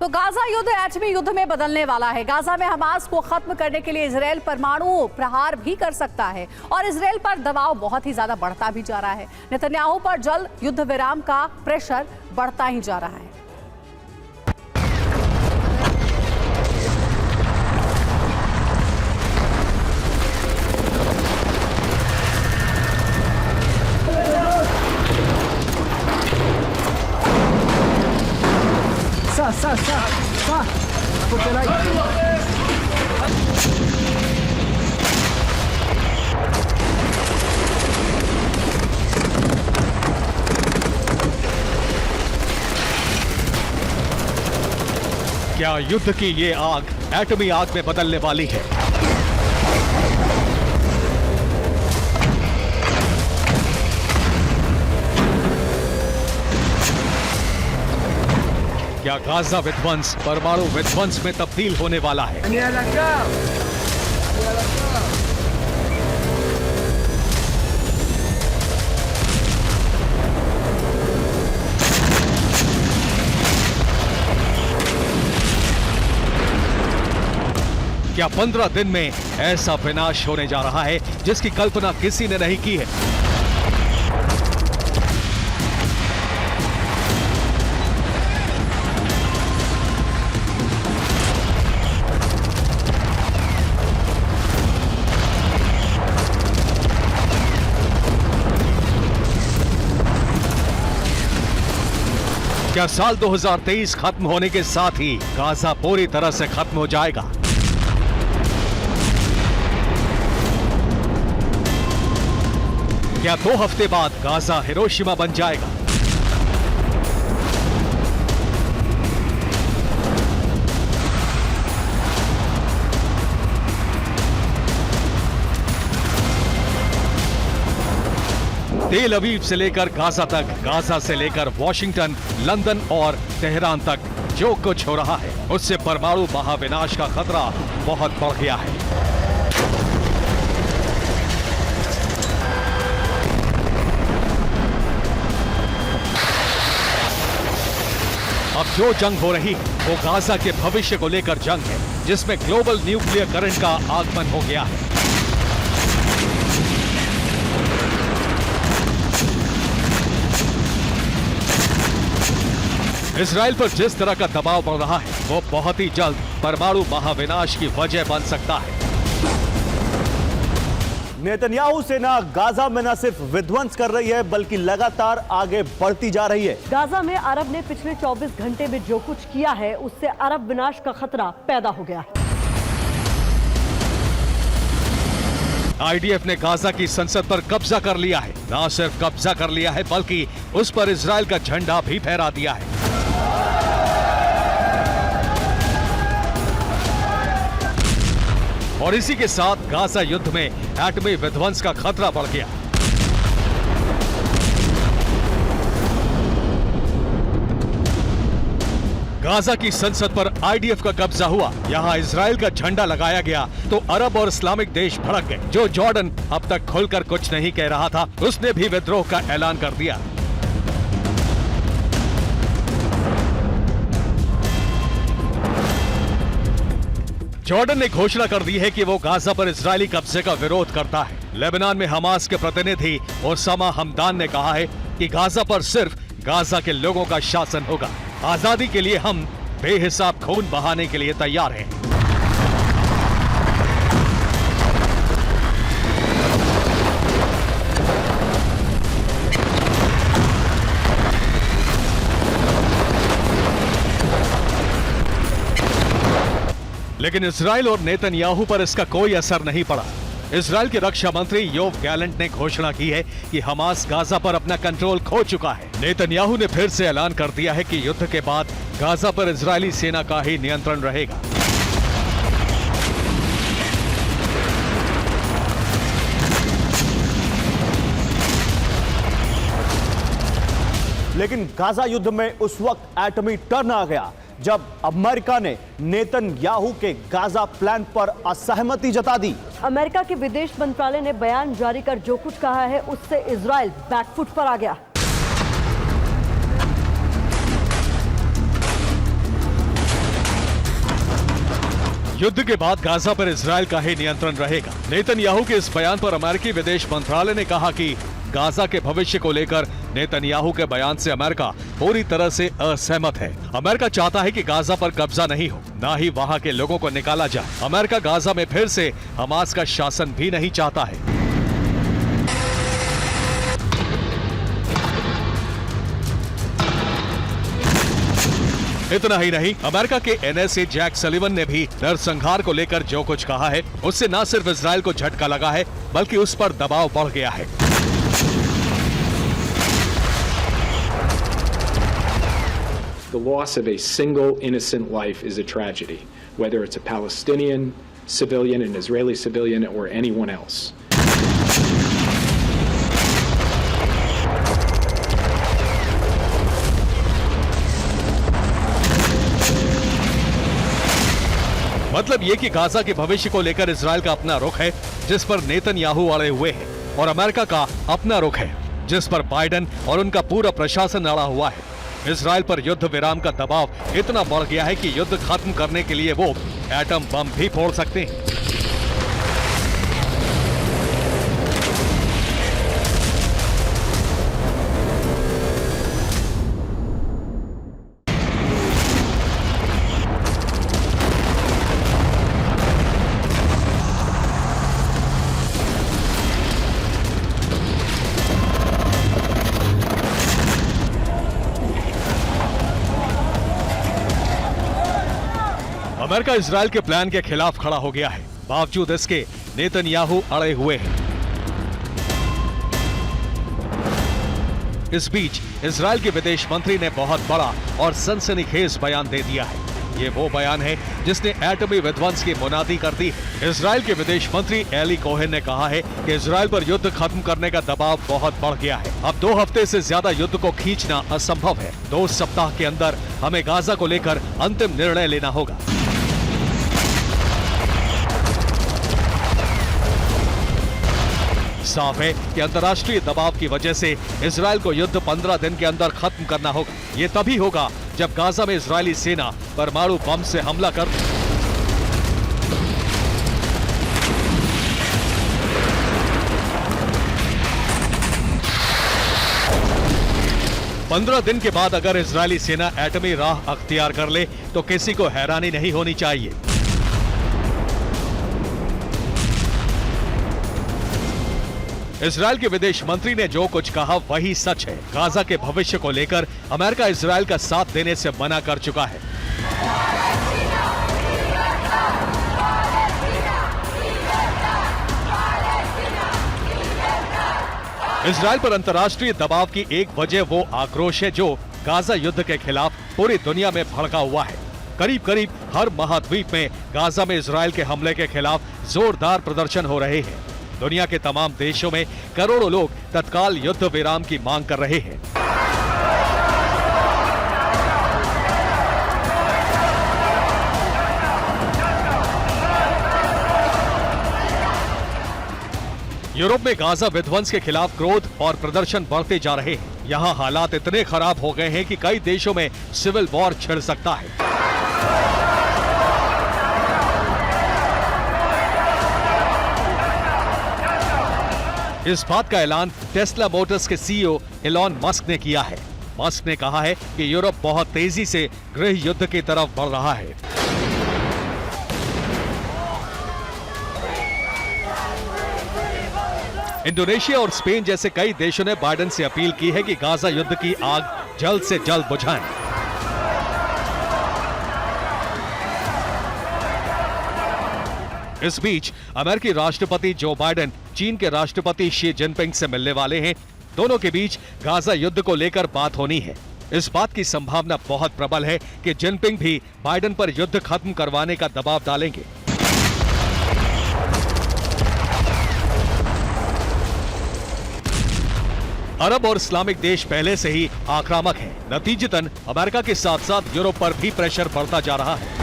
तो गाजा युद्ध एटमी युद्ध में बदलने वाला है। गाजा में हमास को खत्म करने के लिए इजराइल परमाणु प्रहार भी कर सकता है और इजराइल पर दबाव बहुत ही ज्यादा बढ़ता भी जा रहा है। नेतन्याहू पर जल्द युद्ध विराम का प्रेशर बढ़ता ही जा रहा है। क्या युद्ध की ये आग एटमी आग में बदलने वाली है? क्या गाजा विध्वंस परमाणु विध्वंस में तब्दील होने वाला है? क्या 15 दिन में ऐसा विनाश होने जा रहा है जिसकी कल्पना किसी ने नहीं की है? क्या साल 2023 खत्म होने के साथ ही गाजा पूरी तरह से खत्म हो जाएगा? क्या 2 हफ्ते बाद गाजा हिरोशिमा बन जाएगा? तेल अवीव से लेकर गाजा तक, गाजा से लेकर वॉशिंगटन, लंदन और तेहरान तक जो कुछ हो रहा है उससे परमाणु महाविनाश का खतरा बहुत बढ़ गया है। अब जो जंग हो रही है वो गाजा के भविष्य को लेकर जंग है, जिसमें ग्लोबल न्यूक्लियर करंट का आगमन हो गया है। इजराइल पर जिस तरह का दबाव बढ़ रहा है वो बहुत ही जल्द परमाणु महाविनाश की वजह बन सकता है। नेतन्याहू सेना गाजा में न सिर्फ विध्वंस कर रही है बल्कि लगातार आगे बढ़ती जा रही है। गाजा में अरब ने पिछले 24 घंटे में जो कुछ किया है उससे अरब विनाश का खतरा पैदा हो गया है। आईडीएफ ने गाजा की संसद पर कब्जा कर लिया है। न सिर्फ कब्जा कर लिया है बल्कि उस पर इजराइल का झंडा भी फहरा दिया है। और इसी के साथ गाजा युद्ध में एटमी विध्वंस का खतरा बढ़ गया। गाजा की संसद पर आईडीएफ का कब्जा हुआ, यहां इजराइल का झंडा लगाया गया तो अरब और इस्लामिक देश भड़क गए। जो जॉर्डन अब तक खुलकर कुछ नहीं कह रहा था, उसने भी विद्रोह का ऐलान कर दिया। जॉर्डन ने घोषणा कर दी है कि वो गाजा पर इजरायली कब्जे का विरोध करता है। लेबनान में हमास के प्रतिनिधि ओसामा हमदान ने कहा है कि गाजा पर सिर्फ गाजा के लोगों का शासन होगा। आजादी के लिए हम बेहिसाब खून बहाने के लिए तैयार हैं। लेकिन इजराइल और नेतन्याहू पर इसका कोई असर नहीं पड़ा। इजराइल के रक्षा मंत्री योव गैलेंट ने घोषणा की है कि हमास गाजा पर अपना कंट्रोल खो चुका है। नेतन्याहू ने फिर से ऐलान कर दिया है कि युद्ध के बाद गाजा पर इजरायली सेना का ही नियंत्रण रहेगा। लेकिन गाजा युद्ध में उस वक्त एटमी टर्न आ गया जब अमेरिका ने नेतन्याहू के गाजा प्लान पर असहमति जता दी। अमेरिका के विदेश मंत्रालय ने बयान जारी कर जो कुछ कहा है उससे इजराइल बैकफुट पर आ गया। युद्ध के बाद गाजा पर इजराइल का ही नियंत्रण रहेगा। नेतन्याहू के इस बयान पर अमेरिकी विदेश मंत्रालय ने कहा कि गाजा के भविष्य को लेकर नेतन्याहू के बयान से अमेरिका पूरी तरह से असहमत है। अमेरिका चाहता है कि गाजा पर कब्जा नहीं हो, ना ही वहां के लोगों को निकाला जाए। अमेरिका गाजा में फिर से हमास का शासन भी नहीं चाहता है। इतना ही नहीं, अमेरिका के NSA जैक सलिवन ने भी नरसंहार को लेकर जो कुछ कहा है, उससे न सिर्फ इजराइल को झटका लगा है, बल्कि उस पर दबाव बढ़ गया है। The loss of a single innocent life is a tragedy, whether it's a Palestinian civilian, an Israeli civilian, or anyone else. मतलब ये कि गाजा के भविष्य को लेकर इजराइल का अपना रुख है, जिस पर नेतन्याहू अड़े हुए हैं, और अमेरिका का अपना रुख है, जिस पर बाइडेन और उनका पूरा प्रशासन अड़ा हुआ है। इजराइल पर युद्ध विराम का दबाव इतना बढ़ गया है कि युद्ध खत्म करने के लिए वो एटम बम भी फोड़ सकते हैं। अमेरिका इजराइल के प्लान के खिलाफ खड़ा हो गया है। बावजूद इसके नेतन्याहू अड़े हुए हैं। इस बीच इजराइल के विदेश मंत्री ने बहुत बड़ा और सनसनीखेज बयान दे दिया है। ये वो बयान है जिसने एटमी विध्वंस की मुनादी कर दी है। इजराइल के विदेश मंत्री एली कोहेन ने कहा है कि इजराइल पर युद्ध खत्म करने का दबाव बहुत बढ़ गया है। अब 2 हफ्ते से ज्यादा युद्ध को खींचना असंभव है। 2 सप्ताह के अंदर हमें गाजा को लेकर अंतिम निर्णय लेना होगा। साफ है कि अंतर्राष्ट्रीय दबाव की वजह से इजराइल को युद्ध 15 दिन के अंदर खत्म करना होगा। ये तभी होगा जब गाजा में इजरायली सेना परमाणु बम से हमला कर 15 दिन के बाद अगर इजरायली सेना एटमी राह अख्तियार कर ले तो किसी को हैरानी नहीं होनी चाहिए। इजराइल के विदेश मंत्री ने जो कुछ कहा वही सच है। गाजा के भविष्य को लेकर अमेरिका इजराइल का साथ देने से मना कर चुका है। इजराइल पर अंतर्राष्ट्रीय दबाव की एक वजह वो आक्रोश है जो गाजा युद्ध के खिलाफ पूरी दुनिया में भड़का हुआ है। करीब करीब हर महाद्वीप में गाजा में इजराइल के हमले के खिलाफ जोरदार प्रदर्शन हो रहे हैं। दुनिया के तमाम देशों में करोड़ों लोग तत्काल युद्ध विराम की मांग कर रहे हैं। यूरोप में गाजा विध्वंस के खिलाफ क्रोध और प्रदर्शन बढ़ते जा रहे हैं। यहाँ हालात इतने खराब हो गए हैं कि कई देशों में सिविल वॉर छिड़ सकता है। इस बात का ऐलान टेस्ला मोटर्स के CEO एलॉन मस्क ने किया है। मस्क ने कहा है कि यूरोप बहुत तेजी से गृह युद्ध की तरफ बढ़ रहा है। इंडोनेशिया और स्पेन जैसे कई देशों ने बाइडेन से अपील की है कि गाजा युद्ध की आग जल्द से जल्द बुझाएं। इस बीच अमेरिकी राष्ट्रपति जो बाइडेन चीन के राष्ट्रपति शी जिनपिंग से मिलने वाले हैं। दोनों के बीच गाजा युद्ध को लेकर बात होनी है। इस बात की संभावना बहुत प्रबल है कि जिनपिंग भी बाइडेन पर युद्ध खत्म करवाने का दबाव डालेंगे। अरब और इस्लामिक देश पहले से ही आक्रामक हैं। नतीजतन अमेरिका के साथ साथ यूरोप पर भी प्रेशर बढ़ता जा रहा है।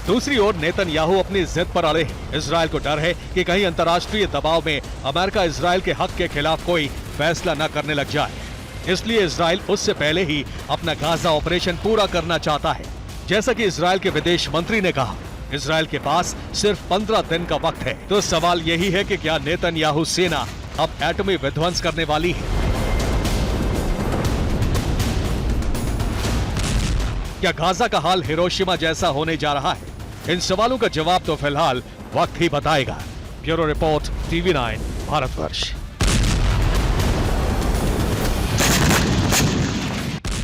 दूसरी ओर नेतन्याहू अपनी जिद पर अड़े हैं। इजराइल को डर है कि कहीं अंतर्राष्ट्रीय दबाव में अमेरिका इजराइल के हक के खिलाफ कोई फैसला न करने लग जाए। इसलिए इजराइल उससे पहले ही अपना गाजा ऑपरेशन पूरा करना चाहता है। जैसा कि इजराइल के विदेश मंत्री ने कहा, इजराइल के पास सिर्फ 15 दिन का वक्त है। तो सवाल यही है कि क्या नेतन्याहू सेना अब एटमी विध्वंस करने वाली है? क्या गाजा का हाल हिरोशिमा जैसा होने जा रहा है? इन सवालों का जवाब तो फिलहाल वक्त ही बताएगा। Bureau report, TV9 Bharatvarsh.